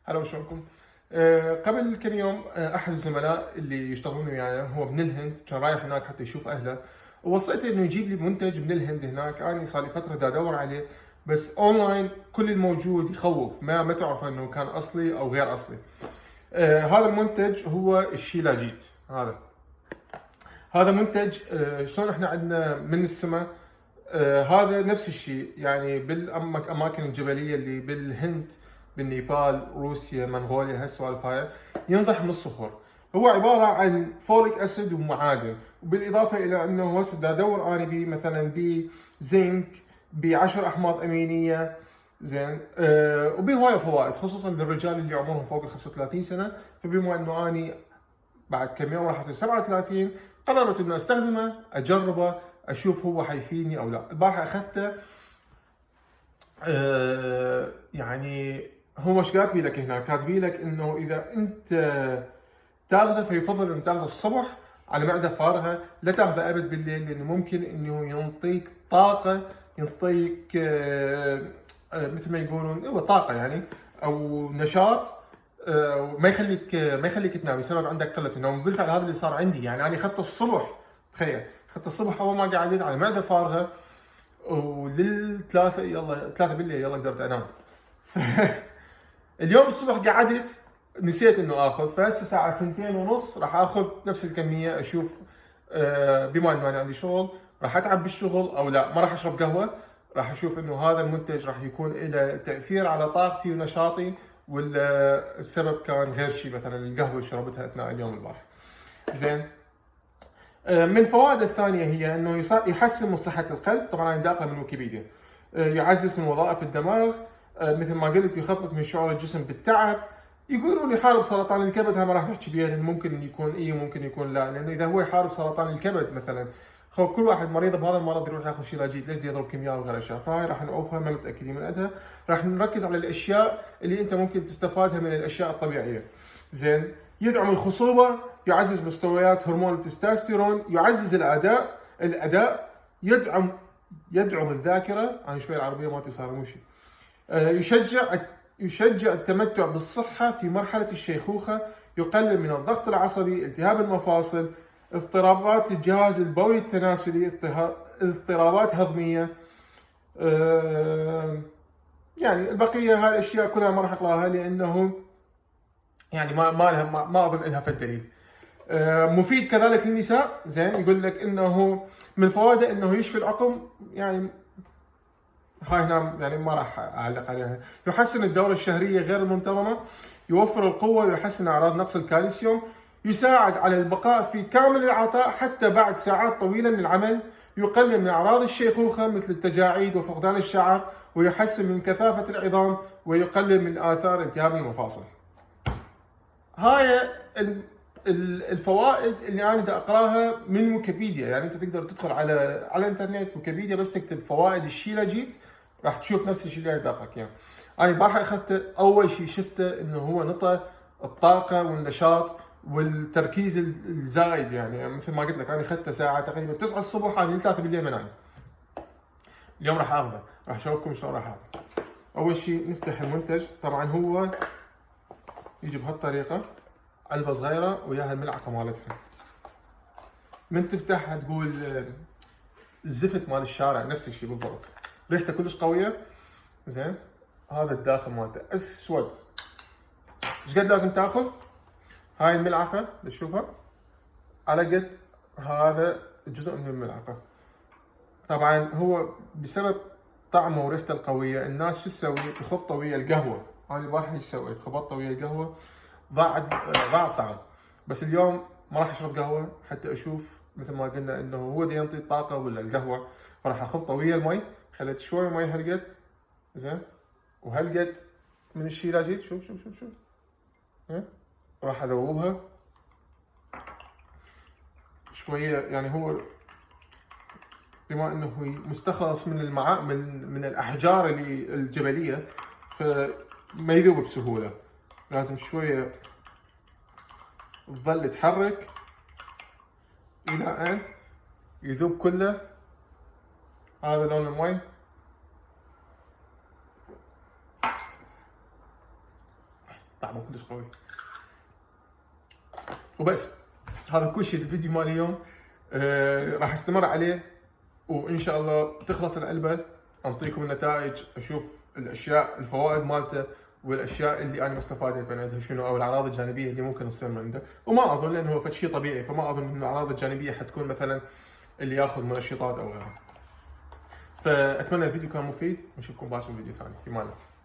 هلا وشلونكم؟ قبل كم يوم احد الزملاء اللي يشتغلون وياي هو من الهند، كان رايح هناك حتى يشوف اهله، ووصيته انه يجيب لي منتج من الهند هناك. انا صار لي فتره دا ادور عليه، بس اونلاين كل الموجود يخوف، ما تعرف انه كان اصلي او غير اصلي. هذا المنتج هو الشيلاجيت. هذا منتج شلون احنا عندنا من السماء. هذا نفس الشيء يعني بالاماكن الجبليه اللي بالهند، بالنيبال، روسيا، منغوليا، هالسوالف هاي ينضح من الصخور. هو عباره عن فوليك اسيد ومعادن، وبالاضافه الى انه هسه دا ادور انا مثلا بزنك، ب10 احماض امينيه، زين. وبهوايه فوائد خصوصا للرجال اللي عمرهم فوق ال 35 سنه. فبما انه اني بعد كم يوم راح اصير 37، قررت اني استخدمه، اجربه، اشوف هو حيفيدني او لا. البارحه اخذته. يعني هو ايش كاتبي لك هنا؟ كاتبي لك انه اذا انت تاخذه فيفضل انه تاخذه الصبح على معده فارغه، لا تاخذه ابد بالليل، لانه ممكن انه ينطيك طاقه، ينطيك مثل ما يقولون هو طاقه يعني، او نشاط. ما يخليك تنام، يسبب عندك قله النوم. بالفعل هذا اللي صار عندي، يعني انا اخذته الصبح. تخيل، اخذته الصبح اول ما قعدت على معده فارغه، وللثلاثة يلا 3 بالليل يلا قدرت انام. اليوم الصبح قعدت نسيت انه اخذ، فهسه الساعة 2:30 راح اخذ نفس الكمية. اشوف بما انه انا عندي شغل راح اتعب بالشغل او لا. ما راح اشرب قهوة، راح اشوف انه هذا المنتج راح يكون له تأثير على طاقتي ونشاطي، ولا السبب كان غير شيء، مثلا القهوة اللي شربتها اثناء اليوم البارح. زين. من فوائده الثانية هي انه يحسن من صحة القلب. طبعا انا داخل من ويكيبيديا. يعزز من وظائف الدماغ. مثل ما قلت يخفف من شعور الجسم بالتعب. يقولون يحارب سرطان الكبد. هذا ما راح نحكي بيه، لان ممكن يكون ممكن يكون لا. لانه اذا هو يحارب سرطان الكبد مثلا، كل واحد مريض بهذا المرض يروح ياخذ شيلاجيت، ليش يضرب كيمياء وغير اشياء. فهاي راح نعوفها، ما متاكدين من عندها. راح نركز على الاشياء اللي انت ممكن تستفادها من الاشياء الطبيعيه. زين. يدعم الخصوبه، يعزز مستويات هرمون التستوستيرون، يعزز الاداء، يدعم الذاكره. انا شوي العربيه مالتي صار مو شيء. يشجع التمتع بالصحه في مرحله الشيخوخه، يقلل من الضغط العصبي، التهاب المفاصل، اضطرابات الجهاز البولي التناسلي، اضطرابات هضميه. يعني البقيه هاي الاشياء كلها ما راح اقراها، لانه يعني ما اظن لها فد دليل. مفيد كذلك للنساء. زين. يقول لك انه من فوائده انه يشفي العقم، يعني هاي هنا يعني ما راح اعلق عليها. يحسن الدورة الشهرية غير المنتظمة، يوفر القوة، ويحسن اعراض نقص الكالسيوم، يساعد على البقاء في كامل العطاء حتى بعد ساعات طويلة من العمل، يقلل من اعراض الشيخوخة مثل التجاعيد وفقدان الشعر، ويحسن من كثافة العظام، ويقلل من آثار التهاب المفاصل. هاي الفوائد اللي انا بدي اقراها من ويكيبيديا. يعني انت تقدر تدخل على الانترنت ويكيبيديا، بس تكتب فوائد الشيلاجيت راح تشوف نفس الشيء اللي داخلك يعني. انا البارحه اخذته، اول شيء شفته انه هو نطى الطاقه والنشاط والتركيز الزايد. يعني مثل ما قلت لك انا اخذته ساعه تقريبا 9 الصبح، انا 3 بالليل ما نايم. اليوم راح اخذه، راح اشوفكم شلون راح اخذه. اول شيء نفتح المنتج. طبعا هو يجي بهالطريقه، علبه صغيره وياها الملعقه مالتها. من تفتحها تقول الزفت مال الشارع، نفس الشيء بالضبط. ريحته كلش قويه. زين. هذا الداخل مالته اسود. ايش قد لازم تاخذ؟ هاي الملعقه تشوفها على قد هذا الجزء من الملعقه. طبعا هو بسبب طعمه وريحته القويه، الناس شو تسوي؟ تخبطه ويا القهوه. انا البارحه ايش سويت؟ خبطته ويا القهوه، ضاع الطعم. بس اليوم ما راح اشرب قهوه حتى اشوف مثل ما قلنا انه هو دا ينطي الطاقه ولا القهوه. فراح اخلطه ويا المي. خليت شوي مي هالقد. زين. وهالقد من الشيلاجيت. شوف. راح اذوبها شويه. يعني هو بما انه هو مستخلص من من الاحجار اللي الجبليه، فما يذوب بسهوله. لازم شويه تظل تحرك الى ان يذوب كله. هذا لون المي. طعمه كلش قوي. وبس هذا كل شيء الفيديو مال اليوم. راح استمر عليه، وان شاء الله تخلص العلبه انطيكم النتائج، اشوف الاشياء الفوائد مالته والاشياء اللي انا ما استفادت من عندها شنو، او الاعراض الجانبيه اللي ممكن تصير من عنده. وما اظن لانه هو شيء طبيعي، فما اظن ان الاعراض الجانبيه حتكون مثلا اللي ياخذ منشطات او غيرها. فاتمنى الفيديو كان مفيد، ونشوفكم باكر فيديو ثاني. في امان الله.